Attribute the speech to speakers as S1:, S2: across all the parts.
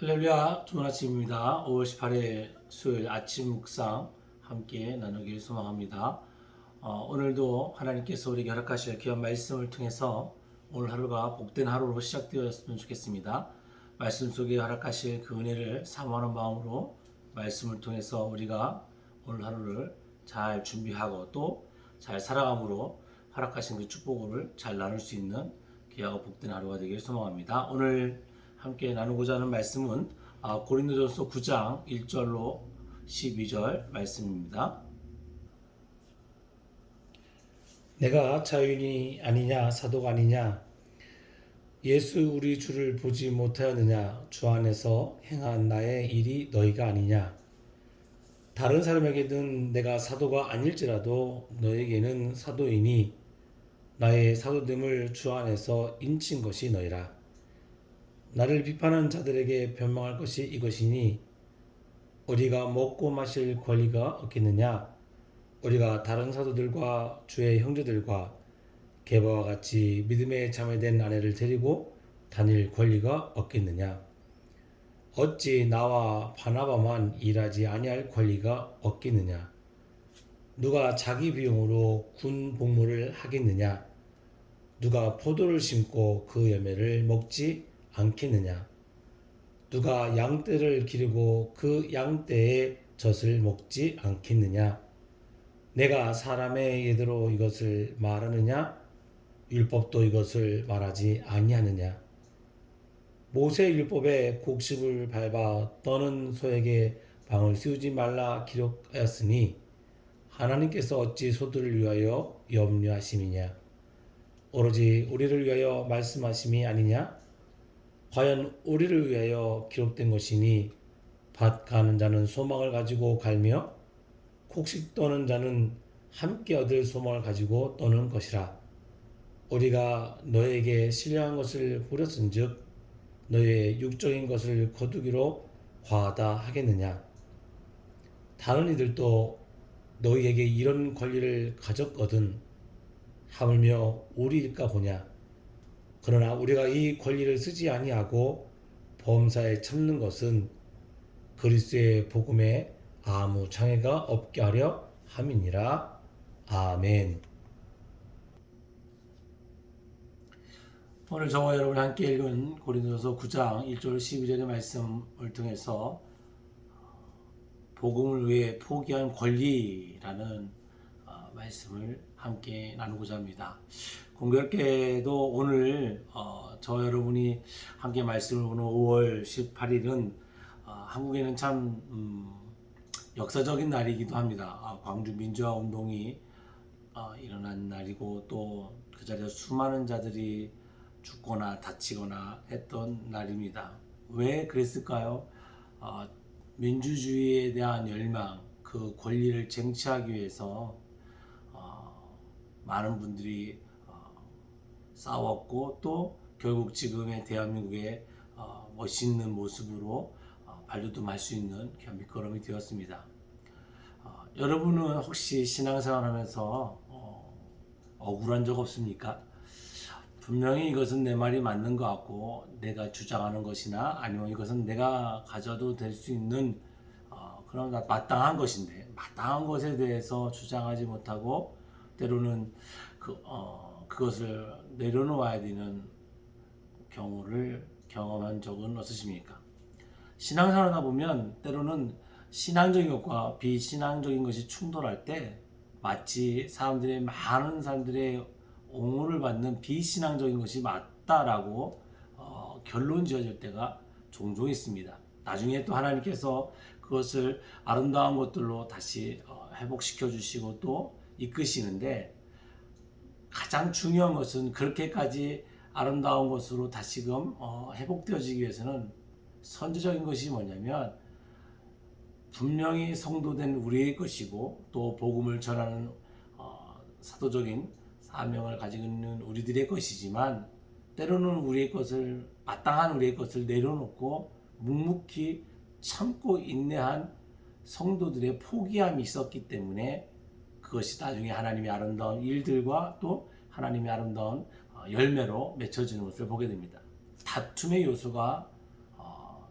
S1: 할렐루야, 좋은 아침입니다. 5월 18일 수요일 아침 묵상 함께 나누길 소망합니다. 오늘도 하나님께서 우리에게 허락하실 귀한 말씀을 통해서 오늘 하루가 복된 하루로 시작되었으면 좋겠습니다. 말씀 속에 허락하실 그 은혜를 사모하는 마음으로 말씀을 통해서 우리가 오늘 하루를 잘 준비하고 또 잘 살아감으로 허락하신 그 축복을 잘 나눌 수 있는 귀하고 복된 하루가 되길 소망합니다. 오늘 함께 나누고자 하는 말씀은 고린도전서 9장 1절로 12절 말씀입니다. 내가 자유인이 아니냐 사도가 아니냐 예수 우리 주를 보지 못하였느냐 주 안에서 행한 나의 일이 너희가 아니냐 다른 사람에게는 내가 사도가 아닐지라도 너에게는 사도이니 나의 사도됨을 주 안에서 인친 것이 너희라. 나를 비판하는 자들에게 변명할 것이 이것이니 우리가 먹고 마실 권리가 없겠느냐 우리가 다른 사도들과 주의 형제들과 게바와 같이 믿음에 자매된 아내를 데리고 다닐 권리가 없겠느냐 어찌 나와 바나바만 일하지 아니할 권리가 없겠느냐 누가 자기 비용으로 군 복무를 하겠느냐 누가 포도를 심고 그 열매를 먹지 않겠느냐 누가 양떼를 기르고 그 양떼의 젖을 먹지 않겠느냐 내가 사람의 예대로 이것을 말하느냐 율법도 이것을 말하지 아니하느냐 모세 율법에 곡식을 밟아 떠는 소에게 방을 씌우지 말라 기록하였으니 하나님께서 어찌 소들을 위하여 염려하심이냐 오로지 우리를 위하여 말씀하심이 아니냐 과연 우리를 위하여 기록된 것이니 밭 가는 자는 소망을 가지고 갈며 곡식 떠는 자는 함께 얻을 소망을 가지고 떠는 것이라. 우리가 너에게 신령한 것을 부렸은즉 너의 육적인 것을 거두기로 과하다 하겠느냐. 다른 이들도 너희에게 이런 권리를 가졌거든 하물며 우리일까 보냐. 그러나 우리가 이 권리를 쓰지 아니하고 범사에 참는 것은 그리스도의 복음에 아무 장애가 없게 하려 함이니라. 아멘. 오늘 저와 여러분이 함께 읽은 고린도전서 9장 1절 12절의 말씀을 통해서 복음을 위해 포기한 권리라는 말씀을 함께 나누고자 합니다. 공교롭게도 오늘 저와 여러분이 함께 말씀을 보는 5월 18일은 한국에는 참 역사적인 날이기도 합니다. 광주 민주화 운동이 일어난 날이고 또 그 자리에 수많은 자들이 죽거나 다치거나 했던 날입니다. 왜 그랬을까요? 민주주의에 대한 열망, 그 권리를 쟁취하기 위해서 많은 분들이 싸웠고 또 결국 지금의 대한민국의 멋있는 모습으로 발돋움할 수 있는 밑거름이 되었습니다. 여러분은 혹시 신앙생활 하면서 억울한 적 없습니까? 분명히 이것은 내 말이 맞는 것 같고 내가 주장하는 것이나 아니면 이것은 내가 가져도 될 수 있는 그런 마땅한 것인데 마땅한 것에 대해서 주장하지 못하고 때로는 그것을 내려놓아야 되는 경우를 경험한 적은 없으십니까? 신앙생활 하다 보면 때로는 신앙적인 것과 비신앙적인 것이 충돌할 때 마치 많은 사람들의 옹호를 받는 비신앙적인 것이 맞다라고 결론 지어질 때가 종종 있습니다. 나중에 또 하나님께서 그것을 아름다운 것들로 다시 회복시켜 주시고 또 이끄시는데 가장 중요한 것은 그렇게까지 아름다운 것으로 다시금 회복되어지기 위해서는 선제적인 것이 뭐냐면 분명히 성도된 우리의 것이고 또 복음을 전하는 사도적인 사명을 가지고 있는 우리들의 것이지만 때로는 우리의 것을 마땅한 우리의 것을 내려놓고 묵묵히 참고 인내한 성도들의 포기함이 있었기 때문에 그것이 나중에 하나님의 아름다운 일들과 또 하나님의 아름다운 열매로 맺혀지는 것을 보게 됩니다. 다툼의 요소가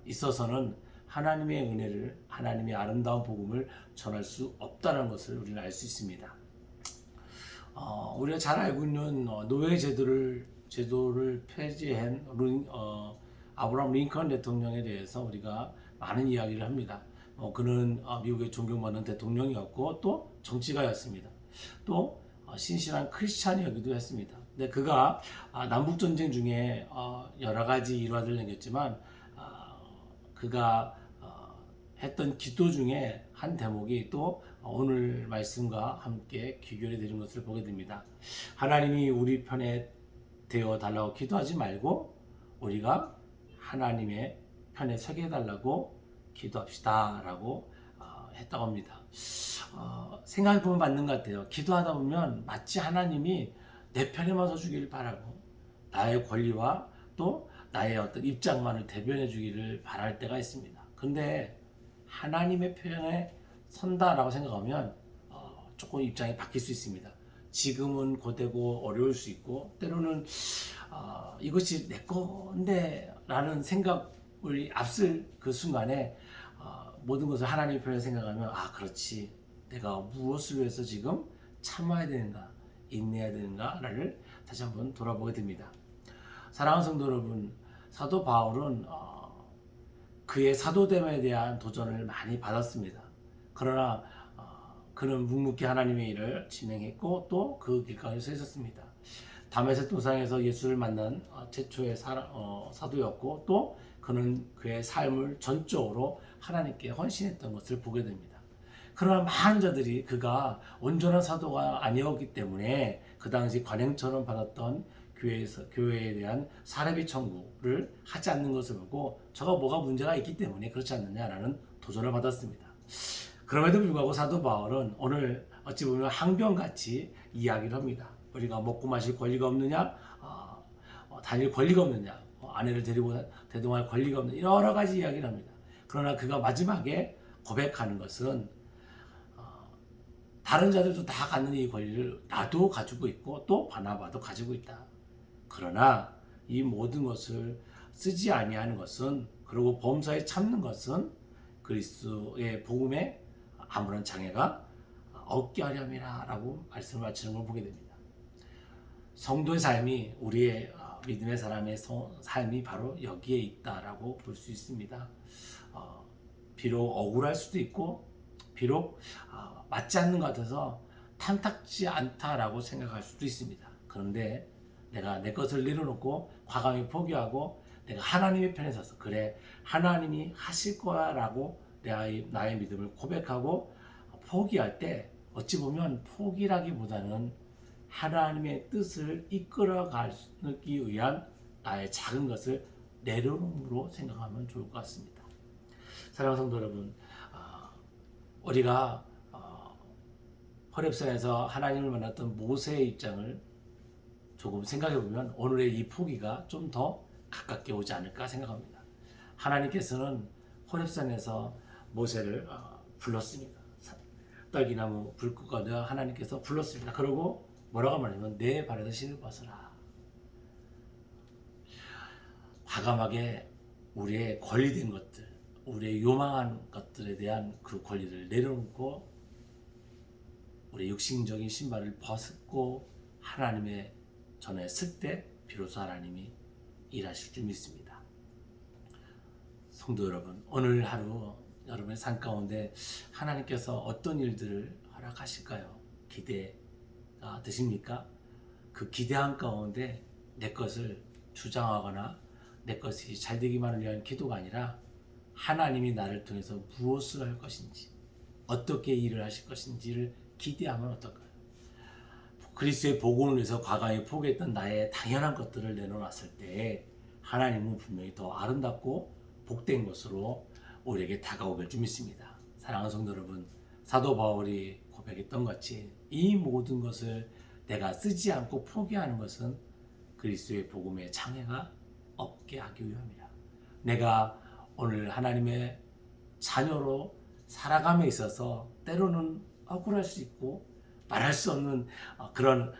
S1: 있어서는 하나님의 은혜를, 하나님의 아름다운 복음을 전할 수 없다는 것을 우리는 알 수 있습니다. 우리가 잘 알고 있는 노예 제도를 폐지한 아브라함 링컨 대통령에 대해서 우리가 많은 이야기를 합니다. 그는 미국의 존경받는 대통령이었고 또 정치가였습니다. 또 신실한 크리스찬이었기도 했습니다. 근데 그가 남북 전쟁 중에 여러 가지 일화를 남겼지만 그가 했던 기도 중에 한 대목이 또 오늘 말씀과 함께 귀결이 되는 것을 보게 됩니다. 하나님이 우리 편에 되어 달라고 기도하지 말고 우리가 하나님의 편에 서게 해달라고 기도합시다 라고 했다고 합니다. 생각해보면 맞는 것 같아요. 기도하다 보면 마치 하나님이 내 편에만 서주길 바라고 나의 권리와 또 나의 어떤 입장만을 대변해 주기를 바랄 때가 있습니다. 근데 하나님의 편에 선다라고 생각하면 조금 입장이 바뀔 수 있습니다. 지금은 고되고 어려울 수 있고 때로는 이것이 내 건데 라는 생각을 앞설 그 순간에 모든 것을 하나님의 편에 생각하면 그렇지, 내가 무엇을 위해서 지금 참아야 되는가, 인내해야 되는가를 다시 한번 돌아보게 됩니다. 사랑하는 성도 여러분, 사도 바울은 그의 사도됨에 대한 도전을 많이 받았습니다. 그러나 그는 묵묵히 하나님의 일을 진행했고 또 그 길가에 서 있었습니다. 다메섹 도상에서 예수를 만난 최초의 사도였고 또 그는 그의 삶을 전적으로 하나님께 헌신했던 것을 보게 됩니다. 그러나 많은 자들이 그가 온전한 사도가 아니었기 때문에 그 당시 관행처럼 받았던 교회에 대한 사례비 청구를 하지 않는 것을 보고 저가 뭐가 문제가 있기 때문에 그렇지 않느냐라는 도전을 받았습니다. 그럼에도 불구하고 사도 바울은 오늘 어찌 보면 항변같이 이야기를 합니다. 우리가 먹고 마실 권리가 없느냐, 다닐 권리가 없느냐, 아내를 데리고 대동할 권리가 없느냐, 여러 가지 이야기를 합니다. 그러나 그가 마지막에 고백하는 것은 다른 자들도 다 갖는 이 권리를 나도 가지고 있고 또 바나바도 가지고 있다. 그러나 이 모든 것을 쓰지 아니하는 것은, 그리고 범사에 참는 것은 그리스도의 복음에 아무런 장애가 없게 하렴이라 라고 말씀을 마치는 걸 보게 됩니다. 성도의 삶이, 우리의 믿음의 사람의 삶이 바로 여기에 있다라고 볼 수 있습니다. 비록 억울할 수도 있고 비록 맞지 않는 것 같아서 탐탁지 않다라고 생각할 수도 있습니다. 그런데 내가 내 것을 내려놓고 과감히 포기하고 내가 하나님의 편에 서서 그래, 하나님이 하실 거야 라고 나의 믿음을 고백하고 포기할 때 어찌 보면 포기라기보다는 하나님의 뜻을 이끌어가기 위한 나의 작은 것을 내려놓음으로 생각하면 좋을 것 같습니다. 사랑하는 성도 여러분, 우리가 호렙산에서 하나님을 만났던 모세의 입장을 조금 생각해보면 오늘의 이 포기가 좀 더 가깝게 오지 않을까 생각합니다. 하나님께서는 호렙산에서 모세를 불렀습니다. 딸기나무 불꽃과 내어 하나님께서 불렀습니다. 그리고 뭐라고 말하냐면 내 발에서 신을 벗어라. 과감하게 우리의 권리된 것들, 우리의 요망한 것들에 대한 그 권리를 내려놓고 우리의 육신적인 신발을 벗고 하나님의 전에 쓸 때 비로소 하나님이 일하실 줄 믿습니다. 성도 여러분, 오늘 하루 여러분의 삶 가운데 하나님께서 어떤 일들을 허락하실까요? 기대가 되십니까? 그 기대한 가운데 내 것을 주장하거나 내 것이 잘 되기만을 위한 기도가 아니라 하나님이 나를 통해서 무엇을 할 것인지, 어떻게 일을 하실 것인지를 기대하면 어떨까요? 그리스도의 복음을 위해서 과감히 포기했던 나의 당연한 것들을 내려놨을 때 하나님은 분명히 더 아름답고 복된 것으로 우리에게 다가오길 줄 믿습니다. 사랑하는 성도 여러분, 사도 바울이 고백했던 같이 이 모든 것을 내가 쓰지 않고 포기하는 것은 그리스도의 복음에 장애가 없게 하기 위함이라. 내가 오늘 하나님의 자녀로 살아감에 있어서 때로는 억울할 수 있고 말할 수 없는 그런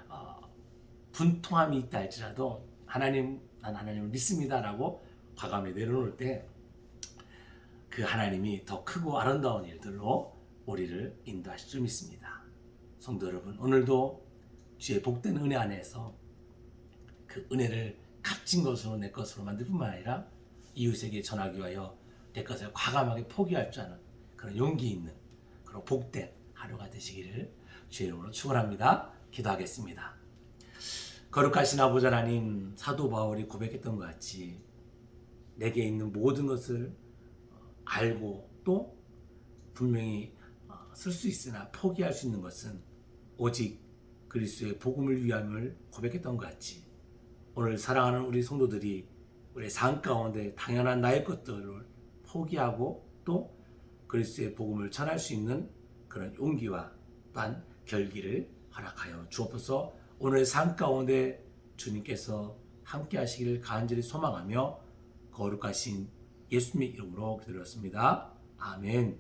S1: 분통함이 있다 할지라도 난 하나님을 믿습니다라고 과감히 내려놓을 때 그 하나님이 더 크고 아름다운 일들로 우리를 인도하실 줄 믿습니다. 성도 여러분, 오늘도 주의 복된 은혜 안에서 그 은혜를 값진 것으로 내 것으로 만들 뿐만 아니라 이웃에게 전하기 위하여 내 것을 과감하게 포기할 줄 아는 그런 용기 있는 그런 복된 하루가 되시기를 주의 이름으로 축원합니다. 기도하겠습니다. 거룩하신 아버지 하나님, 사도 바울이 고백했던 것 같이 내게 있는 모든 것을 알고 또 분명히 쓸 수 있으나 포기할 수 있는 것은 오직 그리스도의 복음을 위함을 고백했던 것 같이 오늘 사랑하는 우리 성도들이 우리의 삶 가운데 당연한 나의 것들을 포기하고 또 그리스도의 복음을 전할 수 있는 그런 용기와 또한 결기를 허락하여 주옵소서. 오늘 삶 가운데 주님께서 함께 하시기를 간절히 소망하며 거룩하신 예수님의 이름으로 기도드렸습니다. 아멘.